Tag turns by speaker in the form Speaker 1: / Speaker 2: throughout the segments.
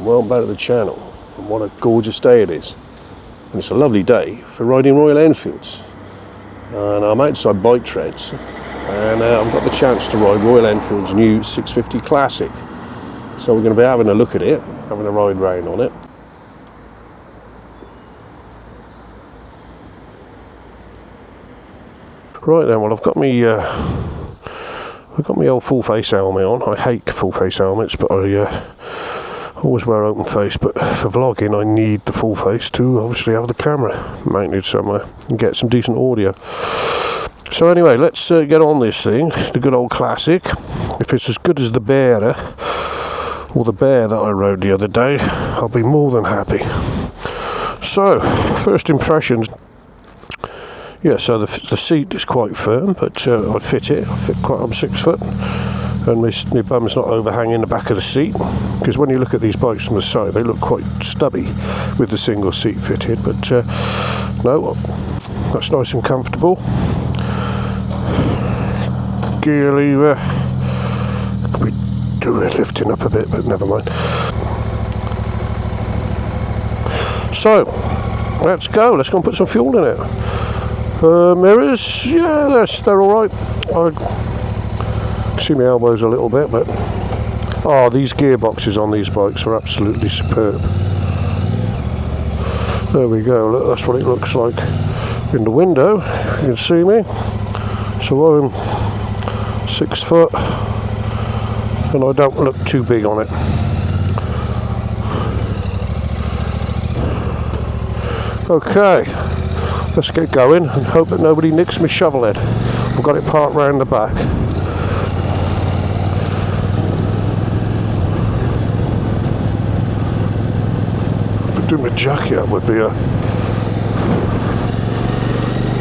Speaker 1: welcome back to the channel. And what a gorgeous day it is. And it's a lovely day for riding Royal Enfields. And I'm outside Bike Treads, and I've got the chance to ride Royal Enfield's new 650 Classic. So we're going to be having a look at it, having a ride round on it. Right then, well I've got me old full face helmet on. I hate full face helmets, but I always wear open face. But for vlogging, I need the full face to obviously have the camera mounted somewhere and get some decent audio. So anyway, let's get on this thing, the good old Classic. If it's as good as the Bearer or the Bear that I rode the other day, I'll be more than happy. So first impressions. Yeah, so the seat is quite firm, but I fit it. I'm 6 foot, and my bum's not overhanging the back of the seat. Because when you look at these bikes from the side, they look quite stubby with the single seat fitted. But no, that's nice and comfortable. Gear lever could be lifting up a bit, but never mind. So let's go. Let's go and put some fuel in it. Mirrors, yeah, they're alright. I see my elbows a little bit, but these gearboxes on these bikes are absolutely superb. There we go, look, that's what it looks like in the window, if you can see me. So I'm 6 foot, and I don't look too big on it. Okay. Let's get going and hope that nobody nicks my shovel head. I've got it parked round the back. But doing my jacket up would be a...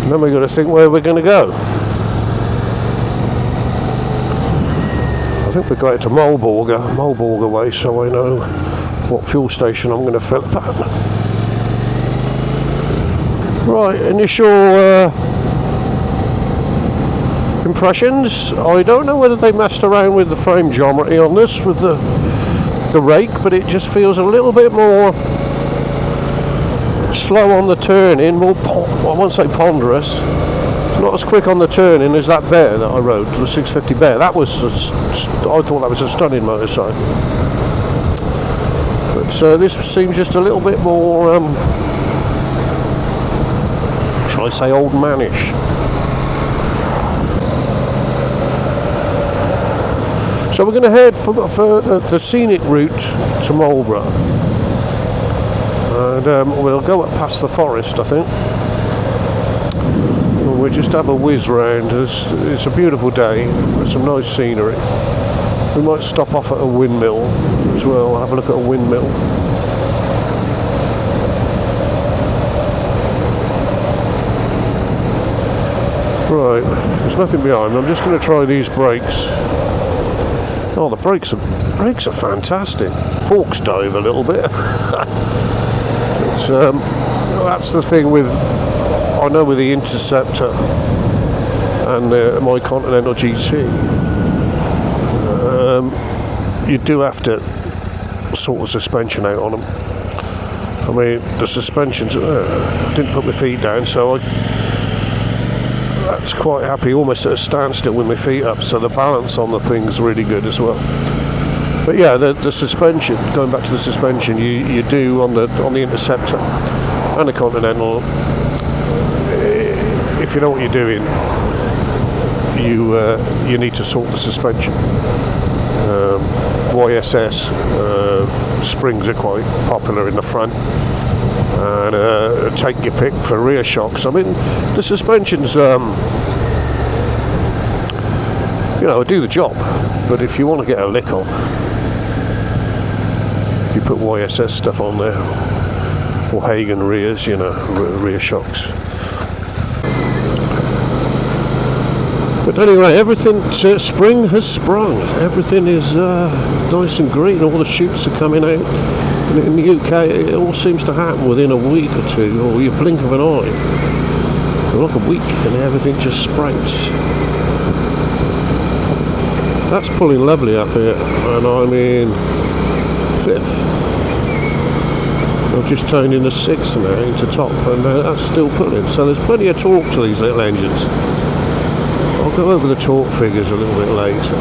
Speaker 1: And then we've got to think where we're going to go. I think we're going to Mulborger way, so I know what fuel station I'm going to fill up at. Right, initial impressions. I don't know whether they messed around with the frame geometry on this with the rake, but it just feels a little bit more slow on the turning, I won't say ponderous, not as quick on the turning as that Bear that I rode, the 650 Bear. That was, I thought that was a stunning motorcycle. But this seems just a little bit more... I say old manish. So we're going to head for the scenic route to Marlborough, and we'll go up past the forest, I think. We'll just have a whiz round. It's a beautiful day with some nice scenery. We might stop off at a windmill as well, have a look at a windmill. Right, there's nothing behind me. I'm just going to try these brakes. Oh, the brakes are fantastic. Forks dive a little bit. That's the thing with, I know with the Interceptor and my Continental GT, you do have to sort the suspension out on them. I mean, the suspensions, didn't put my feet down, so that's quite happy, almost at a standstill with my feet up, so the balance on the thing's really good as well. But yeah, the suspension, going back to the suspension, you do on the Interceptor and the Continental, if you know what you're doing, you need to sort the suspension. YSS springs are quite popular in the front, and take your pick for rear shocks. I mean, the suspensions, do the job, but if you want to get a lick on, you put YSS stuff on there, or Hagen rears, rear shocks. But anyway, everything, spring has sprung. Everything is nice and green. All the shoots are coming out. And in the UK, it all seems to happen within a week or two, or you blink of an eye. Like a week, and everything just sprouts. That's pulling lovely up here, and I'm in 5th. I've just turned in the 6 now into top, and that's still pulling. So there's plenty of torque to these little engines. I'll go over the torque figures a little bit later.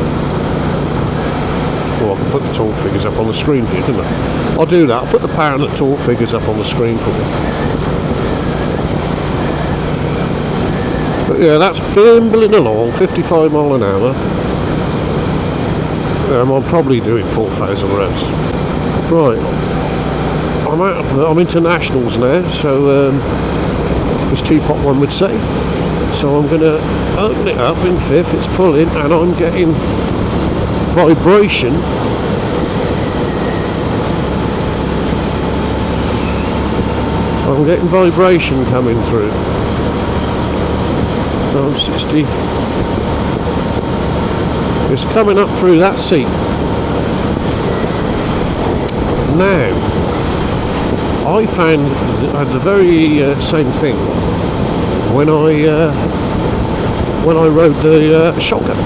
Speaker 1: Well, I can put the torque figures up on the screen for you, couldn't I? I'll do that. I'll put the power and the torque figures up on the screen for you. But yeah, that's bimbling along, 55 mile an hour. I'm probably doing 4,000 revs. Right, I'm into nationals now, so as Teapot one would say. So I'm going to open it up in 5th, it's pulling, and I'm getting vibration. I'm getting vibration coming through. So I'm 60. It's coming up through that seat. Now, I found the very same thing when I rode the shotgun,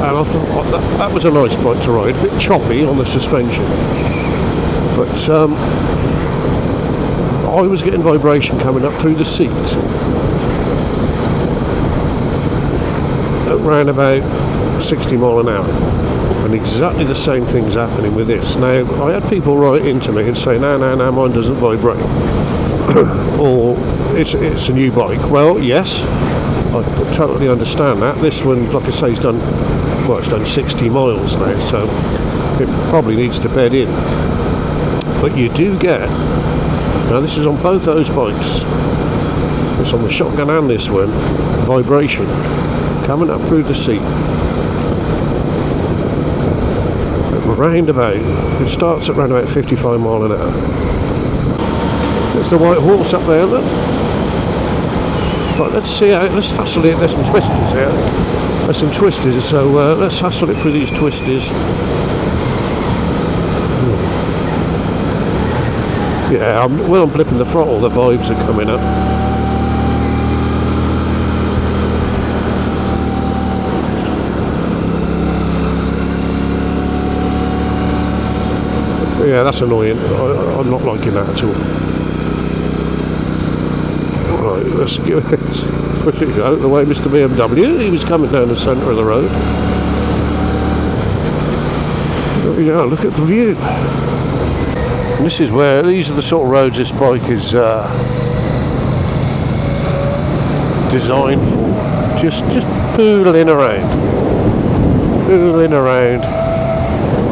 Speaker 1: and I thought that was a nice bike to ride, a bit choppy on the suspension, but I was getting vibration coming up through the seat at round about 60 mile an hour, and exactly the same thing's happening with this. Now, I had people write into me and say, no, mine doesn't vibrate, or it's a new bike. Well, yes, I totally understand that. This one, like I say, it's done 60 miles now, so it probably needs to bed in. But you do get, now this is on both those bikes, it's on the shotgun and this one, vibration coming up through the seat. Round about, it starts at round about 55 mile an hour. There's the white horse up there, look. Right, let's see how, let's hustle it. There's some twisters here. There's some twisters, so let's hustle it through these twisters. Yeah, when I'm blipping the throttle, the vibes are coming up. Yeah, that's annoying. I'm not liking that at all. Right, let's give it. Push it out the way, Mr. BMW. He was coming down the centre of the road. There we go, look at the view. And this is where, these are the sort of roads this bike is designed for. Just poodling around. Poodling around.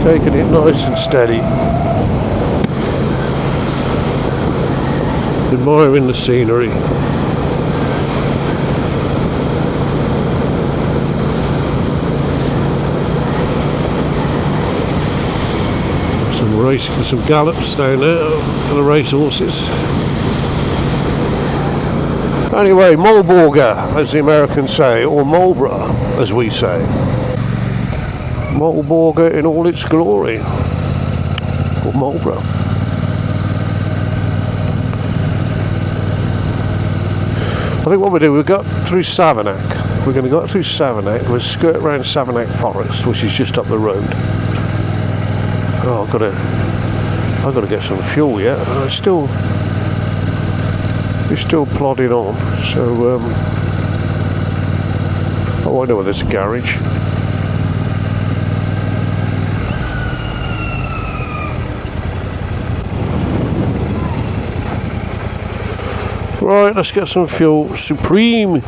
Speaker 1: Taking it nice and steady. Admiring the scenery. Some gallops down there for the race horses. Anyway, Marlborough, as the Americans say, or Marlborough, as we say. Marlborough in all its glory. Or Marlborough. I think what we do, we've got through Savernake. We're going to go up through Savernake. We'll skirt around Savernake Forest, which is just up the road. Oh, I've got to get some fuel yet. It's still plodding on. So, oh, I know where there's a garage. Right, let's get some fuel. Supreme.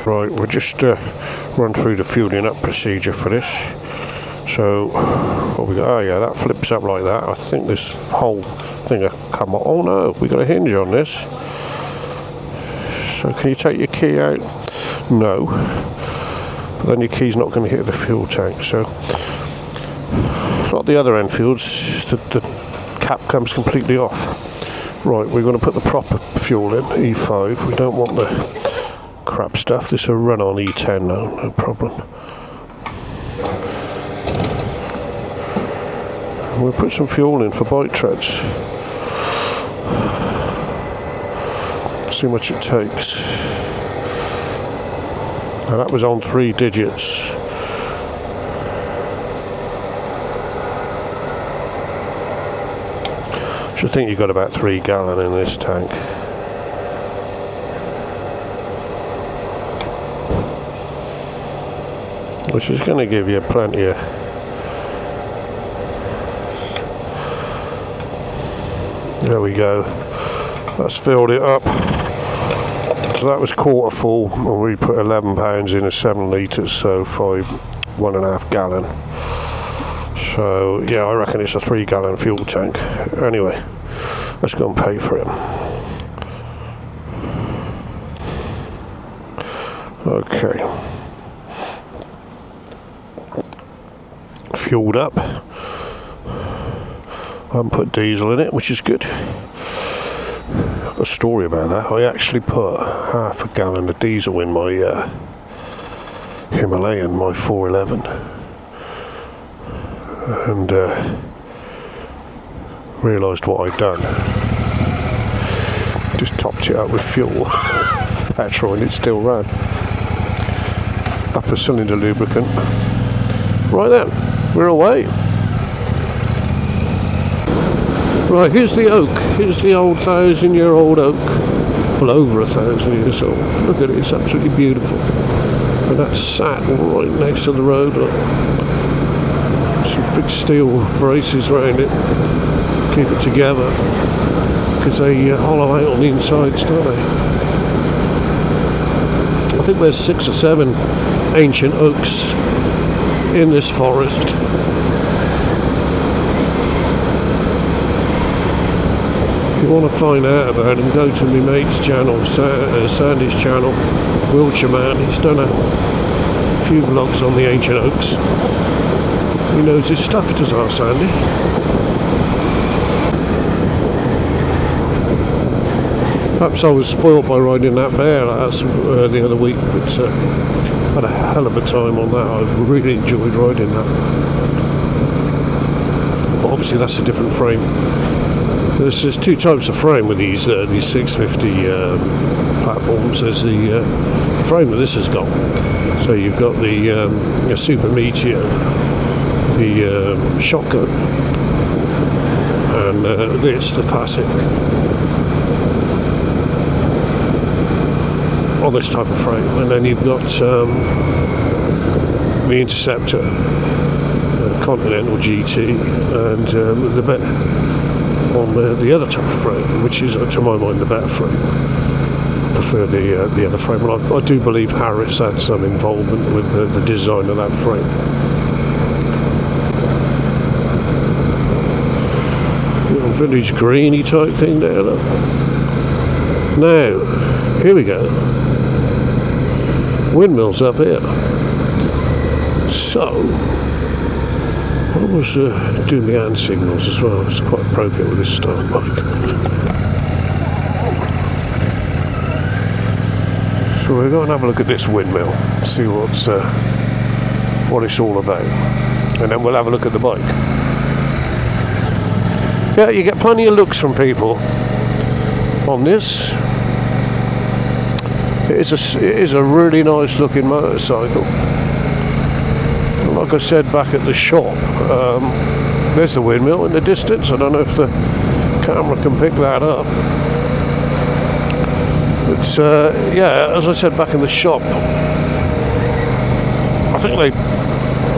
Speaker 1: Right, we'll just run through the fueling up procedure for this. So, what we got? Oh yeah, that flips up like that. I think this whole thing will come up. Oh no, we got a hinge on this. So can you take your key out? No. But then your key's not going to hit the fuel tank. So, like the other Enfields, the cap comes completely off. Right, we're going to put the proper fuel in, E5. We don't want the crap stuff. This will run on E10 though, no problem. We'll put some fuel in for bike treads. See how much it takes. And that was on 3 digits. I think you've got about 3 gallon in this tank. Which is going to give you plenty of... There we go. That's filled it up. So that was quarter full, and we put 11 pounds in a 7 litres, so 1.5 gallon. So yeah, I reckon it's a 3 gallon fuel tank. Anyway, let's go and pay for it. Okay. Fueled up. I haven't put diesel in it, which is good. I've got a story about that. I actually put half a gallon of diesel in my Himalayan, my 411. And realised what I'd done. Just topped it up with fuel, petrol, and it still ran. Upper cylinder lubricant. Right then, we're away. Right, here's the oak. Here's the old 1,000-year-old oak. Well, over 1,000 years old. Look at it, it's absolutely beautiful. And that's sat right next to the road. Look. Some big steel braces around it, keep it together, because they hollow out on the insides, don't they? I think there's 6 or 7 ancient oaks in this forest. If you want to find out about them, go to my mate's channel, Sandy's channel, Wiltshire man. He's done a few vlogs on the ancient oaks. He knows his stuff, does our Sandy. Perhaps I was spoilt by riding that bear the other week, but had a hell of a time on that. I really enjoyed riding that. But obviously that's a different frame. There's 2 types of frame with these 650 platforms. There's the frame that this has got. So you've got the Super Meteor, the shotgun, and this, the Classic, on this type of frame. And then you've got the Interceptor, Continental GT, and the better on the other type of frame, which is, to my mind, the better frame. I prefer the other frame, and I do believe Harris had some involvement with the design of that frame. Vintage greeny type thing there, look. Now, here we go. Windmill's up here. So, I was doing the hand signals as well. It's quite appropriate with this style of bike. So we're going to have a look at this windmill, see what it's all about, and then we'll have a look at the bike. Yeah, you get plenty of looks from people on this. It is a really nice looking motorcycle. Like I said back at the shop, there's the windmill in the distance. I don't know if the camera can pick that up. But yeah, as I said back in the shop, I think they,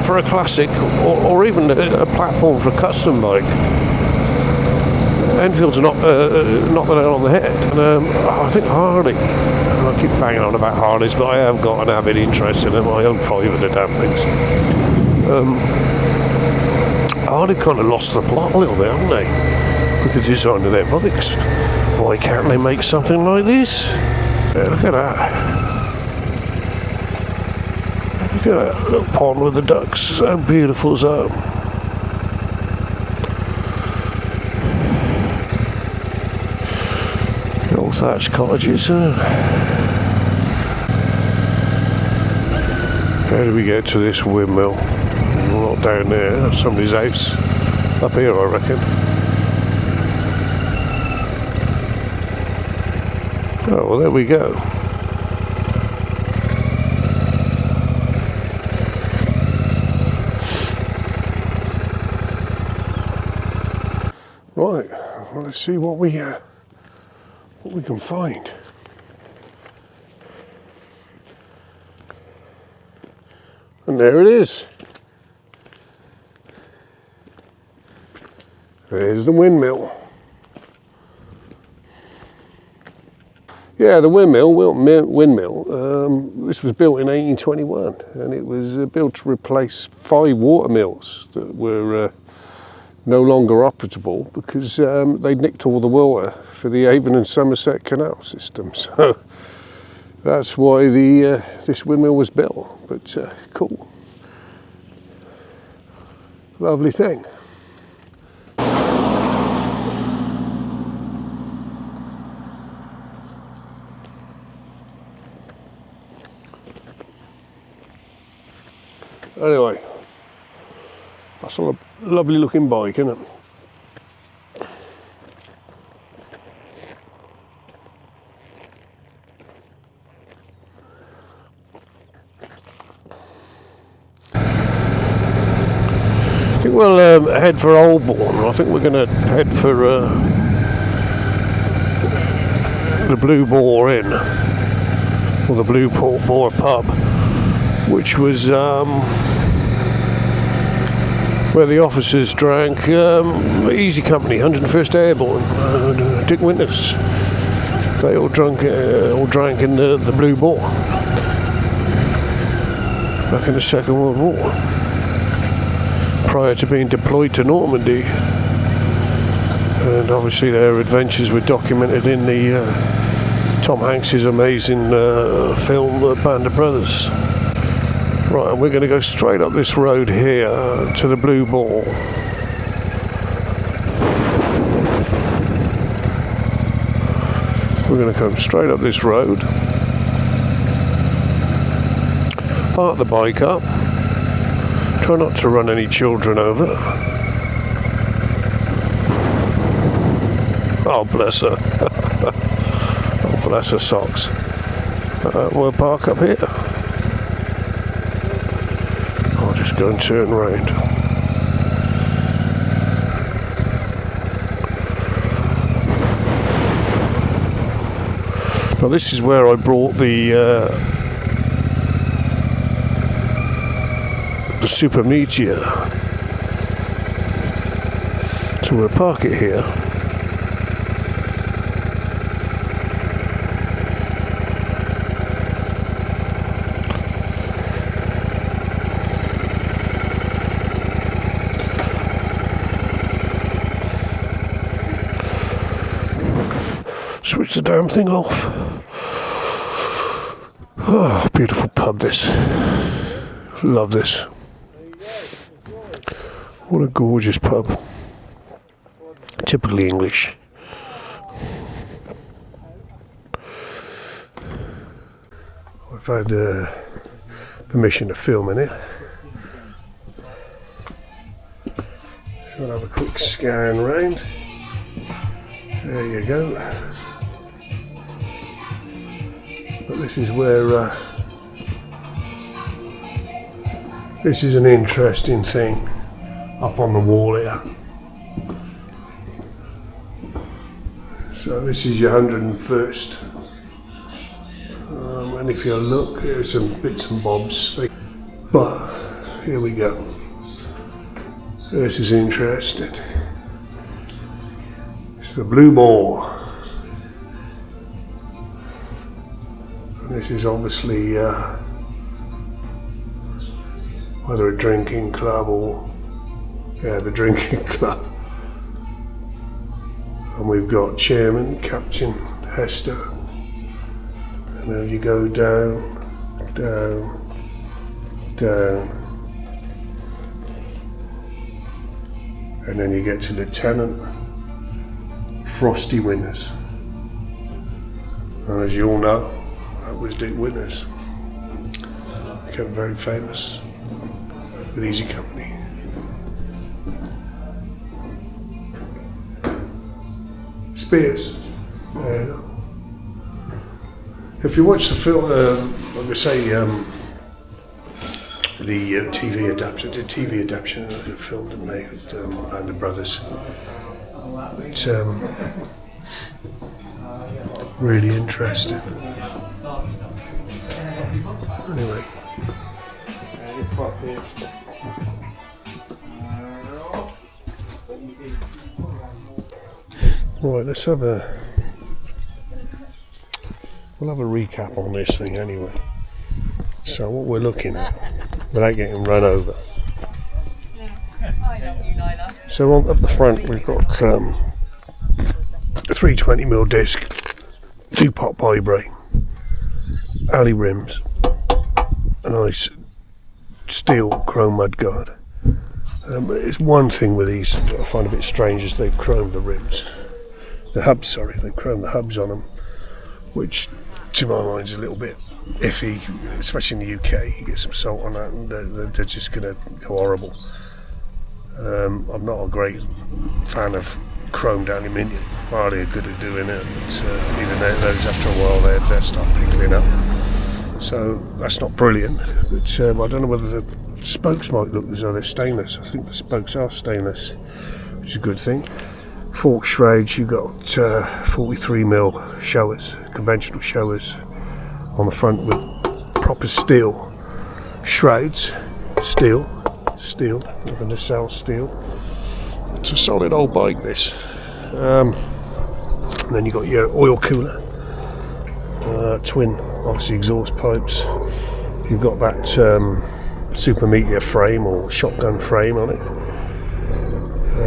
Speaker 1: for a classic or even a platform for a custom bike, Enfield's not the nail on the head. And I think Harley, I keep banging on about Harleys, but I have got an avid interest in them. I own 5 of the damn things. Harley kind of lost the plot a little bit, haven't they, with the design of their bikes? Why can't they make something like this? Yeah, look at that. Look at that little pond with the ducks. How beautiful is that? Thatched cottages. How do we get to this windmill? Not down there. That's somebody's house. Up here, I reckon. Oh, well, there we go. Right, well, let's see what we can find. And there it is. There's the windmill. Yeah, the windmill. This was built in 1821, and it was built to replace 5 water mills that were no longer operable because they'd nicked all the water for the Avon and Somerset canal system. So that's why this windmill was built. But cool, lovely thing. Anyway, that's a lovely looking bike, isn't it? I think we'll head for Holborn. I think we're going to head for the Blue Boar Inn, or the Blue Boar pub, which was where the officers drank Easy Company, 101st Airborne, Dick Winters. They all drank in the Blue Boar back in the Second World War, prior to being deployed to Normandy. And obviously their adventures were documented in the Tom Hanks's amazing film Band of Brothers. Right, and we're going to go straight up this road here to the Blue Boar. We're going to come straight up this road, park the bike up, try not to run any children over. Oh, bless her. Oh, bless her socks. We'll park up here. Go and turn round. Now this is where I brought the Super Meteor, so we'll park it here. Switch the damn thing off. Oh, beautiful pub this. Love this. What a gorgeous pub. Typically English. I've had permission to film in it. So I'll have a quick scan round. There you go. But this is where this is an interesting thing up on the wall here. So this is your 101st, and if you look, there's some bits and bobs, but here we go. This is interesting. It's the Blue Boar. This is obviously either a drinking club or, yeah, the drinking club. And we've got Chairman, Captain Hester. And then you go down, down, down. And then you get to Lieutenant Frosty Winters. And as you all know, that was Dick Winters. Became very famous with Easy Company. Spears. There you go. If you watch the film, like I say, the TV adaptation, of the film, didn't they, with Band of Brothers. It's really interesting. Anyway. Right, let's have we'll have a recap on this thing anyway. So what we're looking at, without getting run over. So up the front we've got a 320mm disc, 2-pot vibrate, alley rims, a nice steel chrome mudguard. It's one thing with these that I find a bit strange is they've chromed the rims. The hubs, sorry, they've chromed the hubs on them, which to my mind is a little bit iffy, especially in the UK. You get some salt on that and they're just going to go horrible. I'm not a great fan of chromed aluminium, hardly good at doing it, but even those after a while they start pickling up. So that's not brilliant, but I don't know whether the spokes might look as though they're stainless. I think the spokes are stainless, which is a good thing. Fork shrouds, you've got 43mm showers, conventional showers on the front with proper steel shrouds, steel, with a nacelle steel. It's a solid old bike, this. And then you've got your oil cooler, twin, obviously exhaust pipes. You've got that super meteor frame or shotgun frame on it.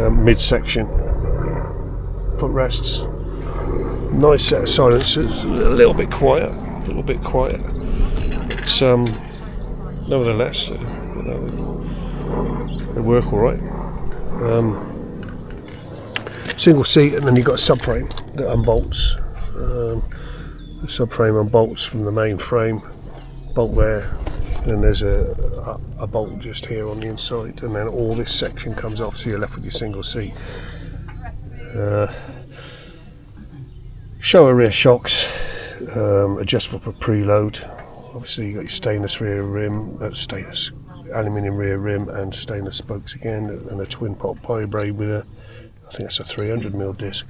Speaker 1: Midsection footrests. Nice set of silencers. A little bit quiet. But nevertheless, they work all right. Single seat, and then you've got a subframe that unbolts. The subframe unbolts from the main frame, bolt there, and there's a bolt just here on the inside, and then all this section comes off, so you're left with your single seat. Shower rear shocks, adjustable for preload. Obviously you've got your stainless rear rim, stainless aluminium rear rim, and stainless spokes again, and a twin pot vibrate with a, I think that's a 300mm disc.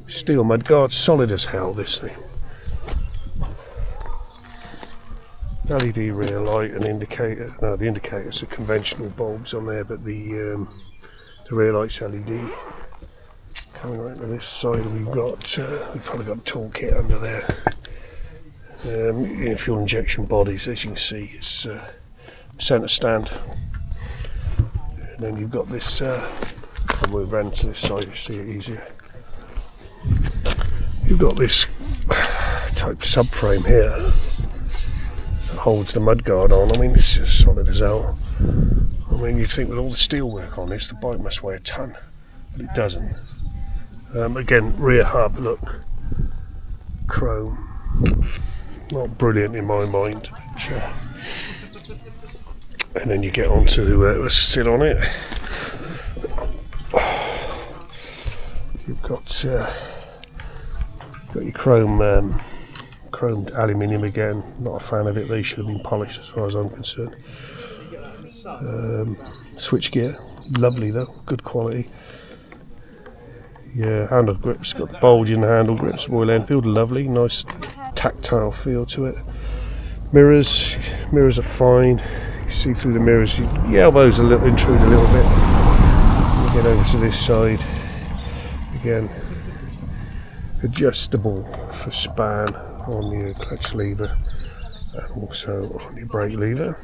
Speaker 1: Steel mudguard, solid as hell, this thing. LED rear light and indicator. No, the indicators are conventional bulbs on there, but the rear light's LED. Coming right to this side, we've probably got a toolkit under there. Fuel injection bodies, as you can see, it's centre stand. And then you've got this. I'll move around to this side to see it easier. You've got this type subframe here that holds the mudguard on. I mean, this is solid as hell. I mean, you'd think with all the steel work on this, the bike must weigh a ton, but it doesn't. Again, rear hub, look, chrome. Not brilliant in my mind, but, and then you get onto let's sit on it. You've got your chrome, chromed aluminium again. Not a fan of it. They should have been polished as far as I'm concerned. Switch gear, lovely though, good quality. Yeah, handle grips, got the bulge in the handle grips, Royal Enfield, lovely, nice tactile feel to it. Mirrors are fine. You see through the mirrors, your elbows intrude a little bit. You get over to this side, again, adjustable for span on the clutch lever and also on your brake lever.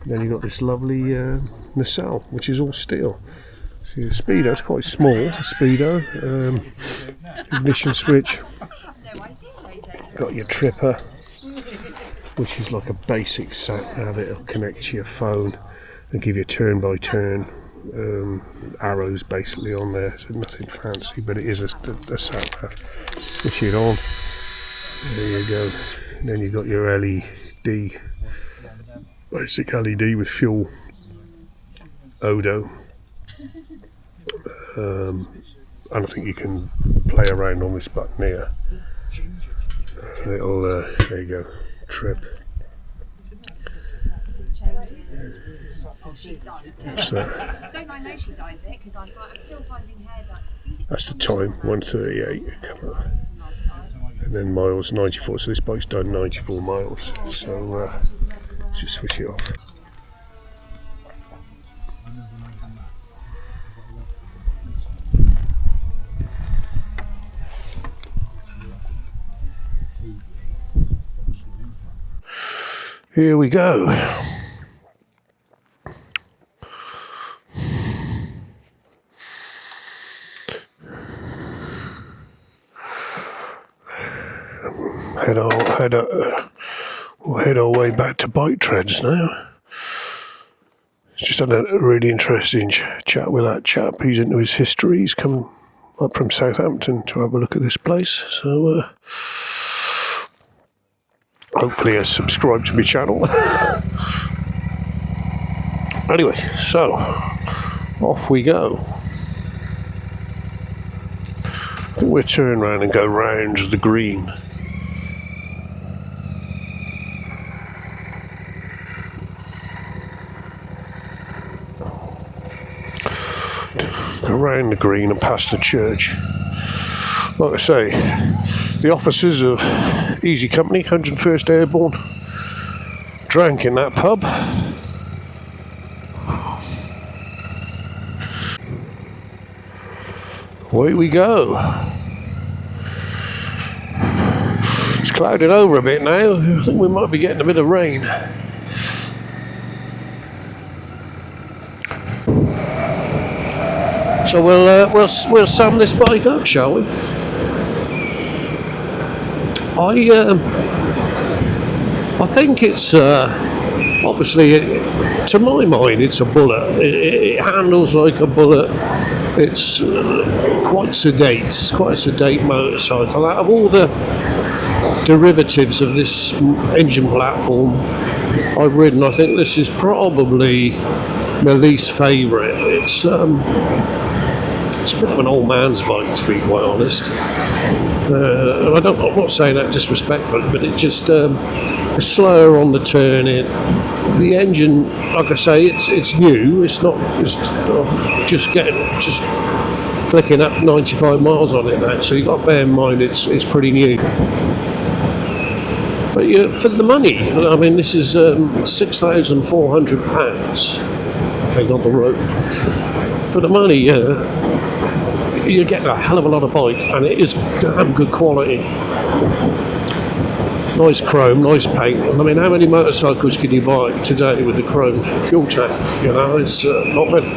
Speaker 1: And then you've got this lovely nacelle, which is all steel. See the speedo, it's quite small, speedo. Ignition switch. Got your tripper, which is like a basic sat nav. It'll connect to your phone and give you turn by turn arrows basically on there. So nothing fancy, but it is a sat nav. Switch it on. There you go. And then you've got your LED, basic LED with fuel, odo. And I think you can play around on this button here. Little, there you go, trip.
Speaker 2: She dyes it. Don't I know she dyes it because I'm still finding hair dye.
Speaker 1: That's the time, 1:38. Come on. And then miles 94. So this bike's done 94 miles. So let's just switch it off. Here we go. We'll head our way back to bike treads now. Just had a really interesting chat with that chap. He's into his history. He's come up from Southampton to have a look at this place. So hopefully he'll subscribe to my channel. Anyway, so off we go. I think we'll turn around and go round the green. Around the green and past the church. Like I say, the officers of Easy Company, 101st Airborne, drank in that pub. Away we go. It's clouded over a bit now. I think we might be getting a bit of rain. So we'll sum this bike up, shall we? I think it's obviously, to my mind, it's a bullet. It handles like a bullet. It's quite sedate. It's quite a sedate motorcycle. Out of all the derivatives of this engine platform I've ridden, I think this is probably my least favourite. It's a bit of an old man's bike, to be quite honest. I'm not saying that disrespectfully, but it just is slower on the turning. The engine, like I say, it's new. It's not just clicking up 95 miles on it now. So you've got to bear in mind it's pretty new. But for the money, I mean, this is £6,400. I think on the road. For the money, you're getting a hell of a lot of bike, and it is damn good quality. Nice chrome, nice paint. I mean, how many motorcycles can you buy today with the chrome fuel tank? You know, it's not many.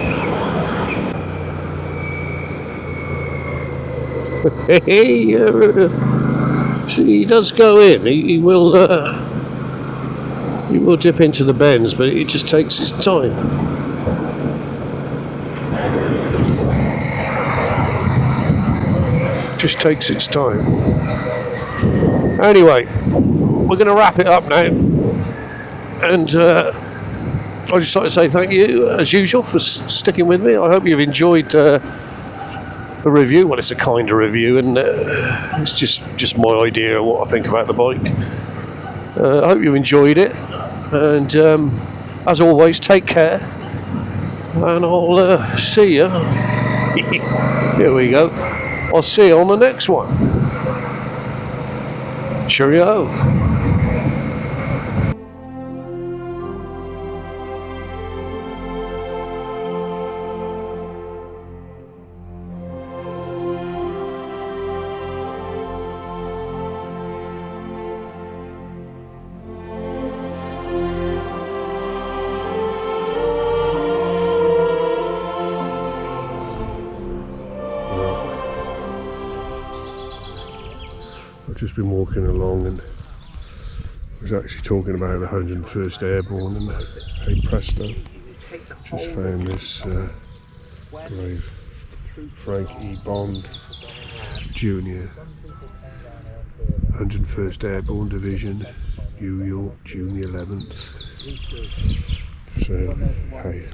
Speaker 1: See, he does go in. He will dip into the bends, but it just takes his time. Just takes its time. Anyway, we're going to wrap it up now, and I'd just like to say thank you as usual for sticking with me. I hope you've enjoyed the review. Well, it's a kind of review, and it's just my idea of what I think about the bike. I hope you enjoyed it, and as always, take care, and I'll see you. Here we go. I'll see you on the next one. Cheerio. I've just been walking along and I was actually talking about the 101st Airborne, and hey presto, just found this grave. Frank E. Bond Jr. 101st Airborne Division, New York, June the 11th. So, hey.